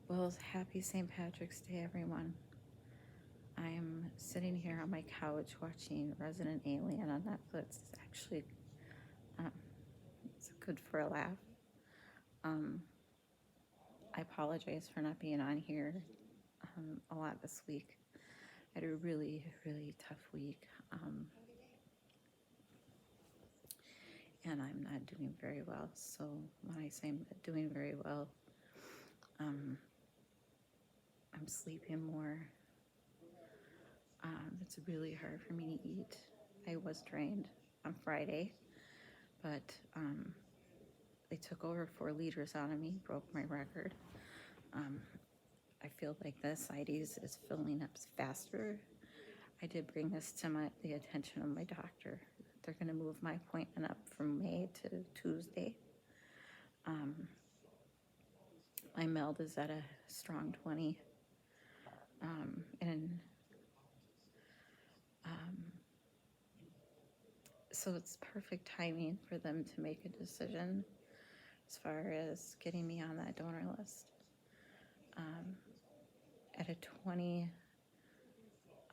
Well, happy St. Patrick's Day, everyone. I'm sitting here on my couch watching Resident Alien on Netflix. It's actually, um, it's good for a laugh. Um, I apologize for not being on here a lot this week. I had a really, really tough week, and I'm not doing very well. So when I say I'm not doing very well, I'm sleeping more. It's really hard for me to eat. I was drained on Friday, but they took over 4 liters out of me, broke my record. I feel like the ascites is filling up faster. I did bring this to the attention of my doctor. They're going to move my appointment up from May to Tuesday. My MELD is at a strong 20. So it's perfect timing for them to make a decision as far as getting me on that donor list. At a 20,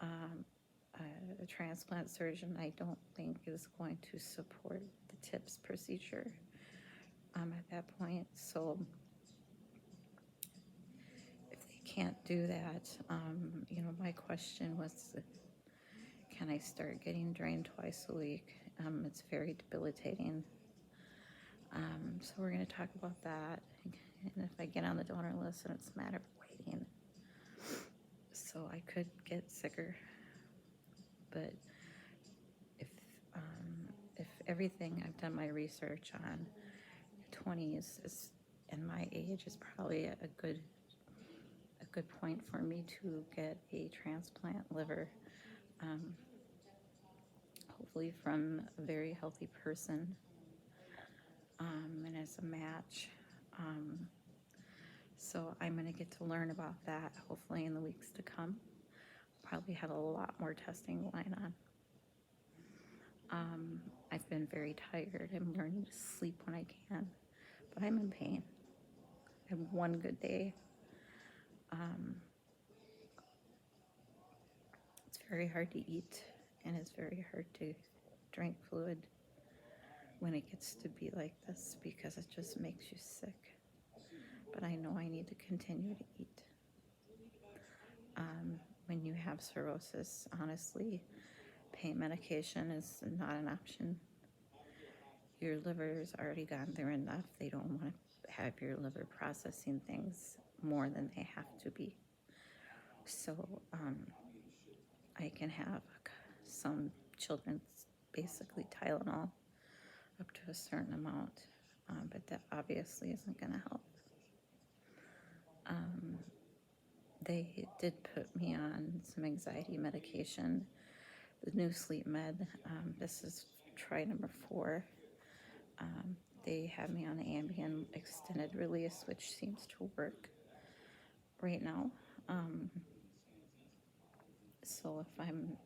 a transplant surgeon I don't think is going to support the TIPS procedure at that point. So if they can't do that, my question was, can I start getting drained twice a week? It's very debilitating. So we're going to talk about that. And if I get on the donor list, and it's a matter of waiting. So I could get sicker. But if everything I've done my research on, 20s is, and my age is probably a good point for me to get a transplant liver, hopefully from a very healthy person, and as a match. So I'm going to get to learn about that hopefully in the weeks to come. Probably have a lot more testing going on. I've been very tired. I'm learning to sleep when I can, but I'm in pain. I have one good day. It's very hard to eat, and it's very hard to drink fluid when it gets to be like this because it just makes you sick. But I know I need to continue to eat. When you have cirrhosis, honestly, pain medication is not an option. Your liver's already gone through enough. They don't want to have your liver processing things more than they have to be. So I can have some children's, basically Tylenol, up to a certain amount, but that obviously isn't going to help. They did put me on some anxiety medication, the new sleep med. This is try number 4. They have me on Ambien extended release, which seems to work right now. So if I'm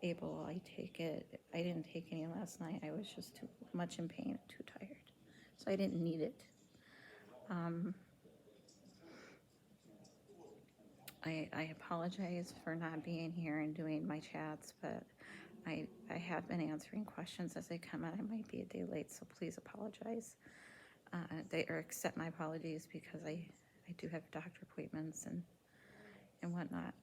able, I take it. I didn't take any last night. I was just too much in pain, too tired. So I didn't need it. I apologize for not being here and doing my chats, but I have been answering questions as they come out. I might be a day late, so please apologize. Accept my apologies because I do have doctor appointments and whatnot.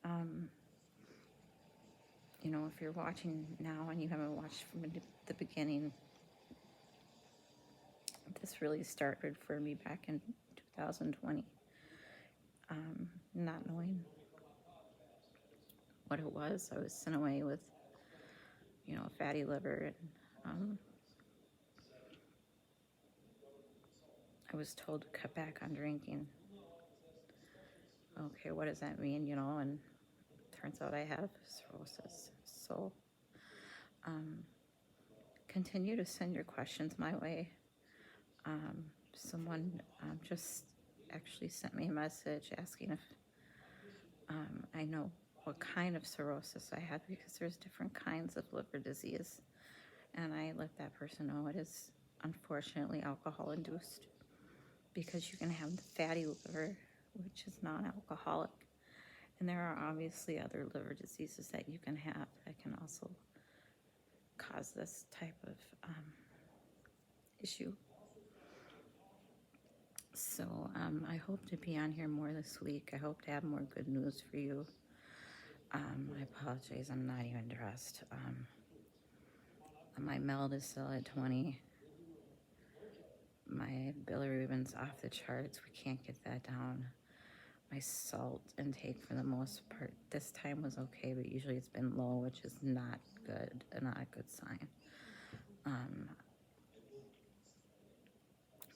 If you're watching now and you haven't watched from the beginning, this really started for me back in 2020. Not knowing what it was. I was sent away with, a fatty liver, and I was told to cut back on drinking. Okay, what does that mean, and turns out I have cirrhosis. So continue to send your questions my way. Someone just actually sent me a message asking if I know what kind of cirrhosis I had, because there's different kinds of liver disease. And I let that person know it is unfortunately alcohol induced, because you can have the fatty liver, which is non-alcoholic. And there are obviously other liver diseases that you can have that can also cause this type of issue. So I hope to be on here more this week. I hope to have more good news for you. I apologize, I'm not even dressed. My meld is still at 20. My bilirubin's off the charts. We can't get that down. My salt intake for the most part this time was okay, but usually it's been low, which is not good, not a good sign.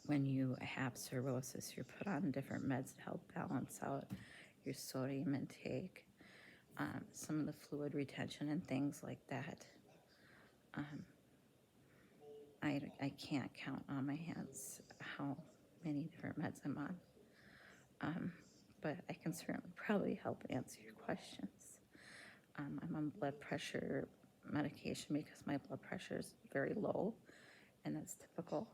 When you have cirrhosis, you're put on different meds to help balance out your sodium intake, some of the fluid retention and things like that. I can't count on my hands how many different meds I'm on, but I can certainly probably help answer your questions. I'm on blood pressure medication because my blood pressure is very low, and that's typical.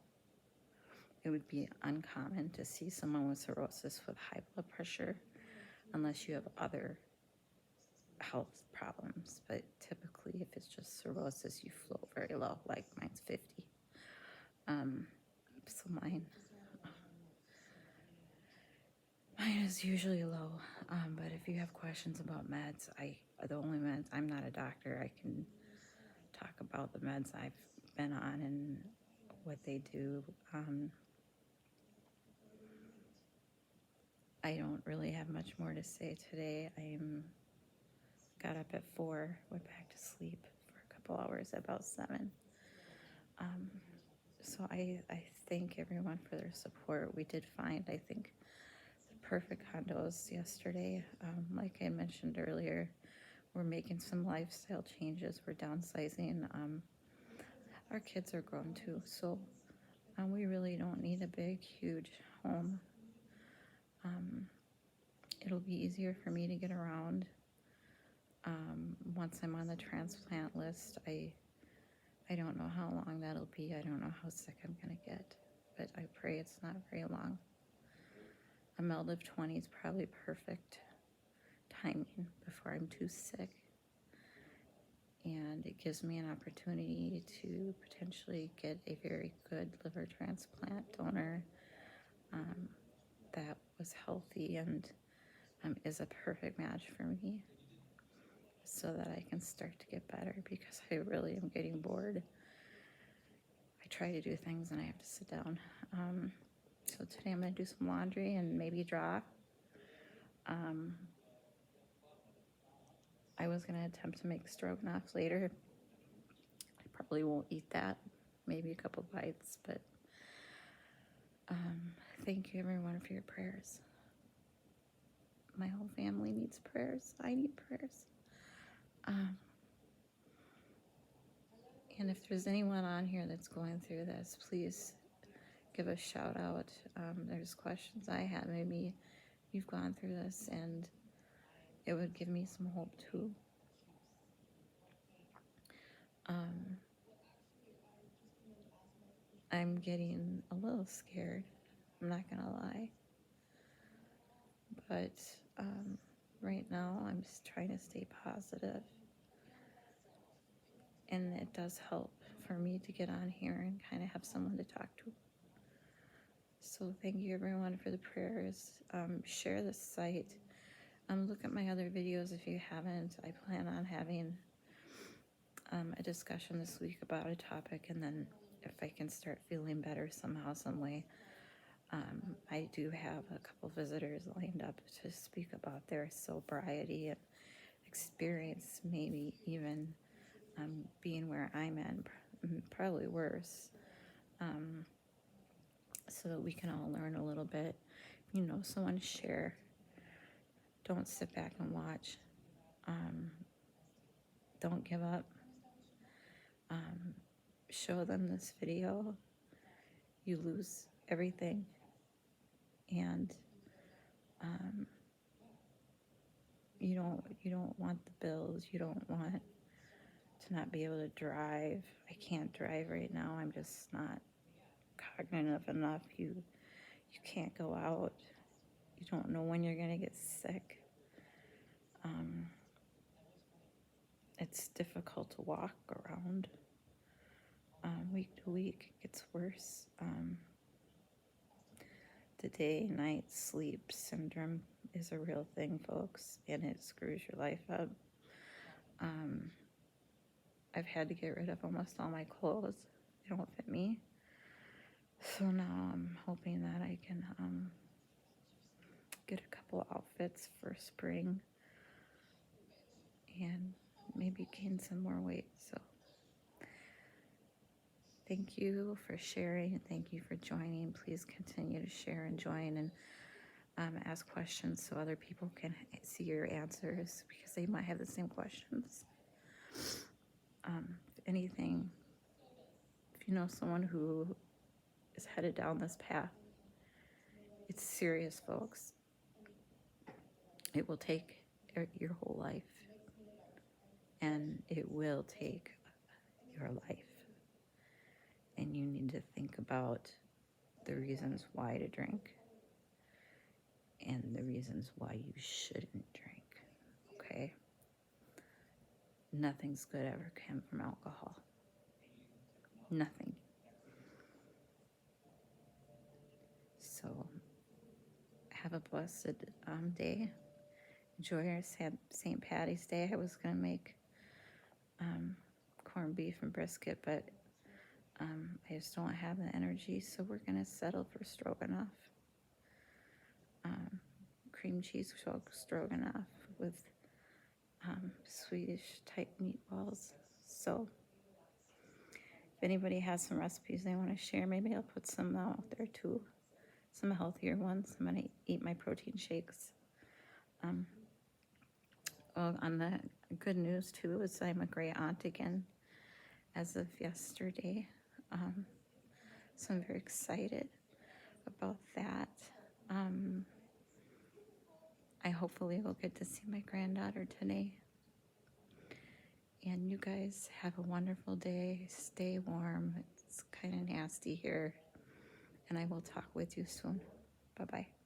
It would be uncommon to see someone with cirrhosis with high blood pressure unless you have other health problems. But typically, if it's just cirrhosis, you float very low, like mine's 50. So mine is usually low. But if you have questions about meds, the only meds, I'm not a doctor. I can talk about the meds I've been on and what they do. I don't really have much more to say today. Got up at 4, went back to sleep for a couple hours at about 7. So I thank everyone for their support. We did find, I think, the perfect condos yesterday. Like I mentioned earlier, we're making some lifestyle changes. We're downsizing. Our kids are grown too, so we really don't need a big, huge home. It'll be easier for me to get around. Once I'm on the transplant list, I don't know how long that'll be. I don't know how sick I'm gonna get, but I pray it's not very long. A meld of 20 is probably perfect timing before I'm too sick. And it gives me an opportunity to potentially get a very good liver transplant donor that was healthy and is a perfect match for me, so that I can start to get better, because I really am getting bored. I try to do things and I have to sit down. So today I'm going to do some laundry and maybe draw. I was going to attempt to make stroganoff later. I probably won't eat that, maybe a couple bites, but thank you everyone for your prayers. My whole family needs prayers. I need prayers. And if there's anyone on here that's going through this, please give a shout out. There's questions I have. Maybe you've gone through this and it would give me some hope too. I'm getting a little scared, I'm not gonna lie. But right now I'm just trying to stay positive. And it does help for me to get on here and kind of have someone to talk to. So thank you everyone for the prayers. Share this site. Look at my other videos if you haven't. I plan on having a discussion this week about a topic, and then if I can start feeling better somehow, some way, I do have a couple visitors lined up to speak about their sobriety and experience, maybe even being where I'm at, probably worse, so that we can all learn a little bit. Someone share. Don't sit back and watch. Don't give up. Show them this video. You lose everything, and you don't want the bills. You don't want to not be able to drive. I can't drive right now. I'm just not cognitive enough. You can't go out. You don't know when you're going to get sick. It's difficult to walk around. Week to week, it gets worse. The day-night sleep syndrome is a real thing, folks, and it screws your life up. I've had to get rid of almost all my clothes. They don't fit me. So now I'm hoping that I can get a couple outfits for spring and maybe gain some more weight. So thank you for sharing. Thank you for joining. Please continue to share and join and ask questions so other people can see your answers, because they might have the same questions. If anything, if you know someone who is headed down this path, it's serious, folks. It will take your whole life, and it will take your life. And you need to think about the reasons why to drink and the reasons why you shouldn't drink, okay? Nothing's good ever came from alcohol. Nothing. So have a blessed day. Enjoy your St. Patty's Day. I was going to make corned beef and brisket, but I just don't have the energy, so we're going to settle for stroganoff. Cream cheese stroganoff with Swedish type meatballs. So if anybody has some recipes they want to share, maybe I'll put some out there too. Some healthier ones. I'm going to eat my protein shakes. Well, on the good news too is I'm a great aunt again as of yesterday. So I'm very excited about that. I hopefully will get to see my granddaughter today. And you guys have a wonderful day. Stay warm. It's kind of nasty here. And I will talk with you soon. Bye-bye.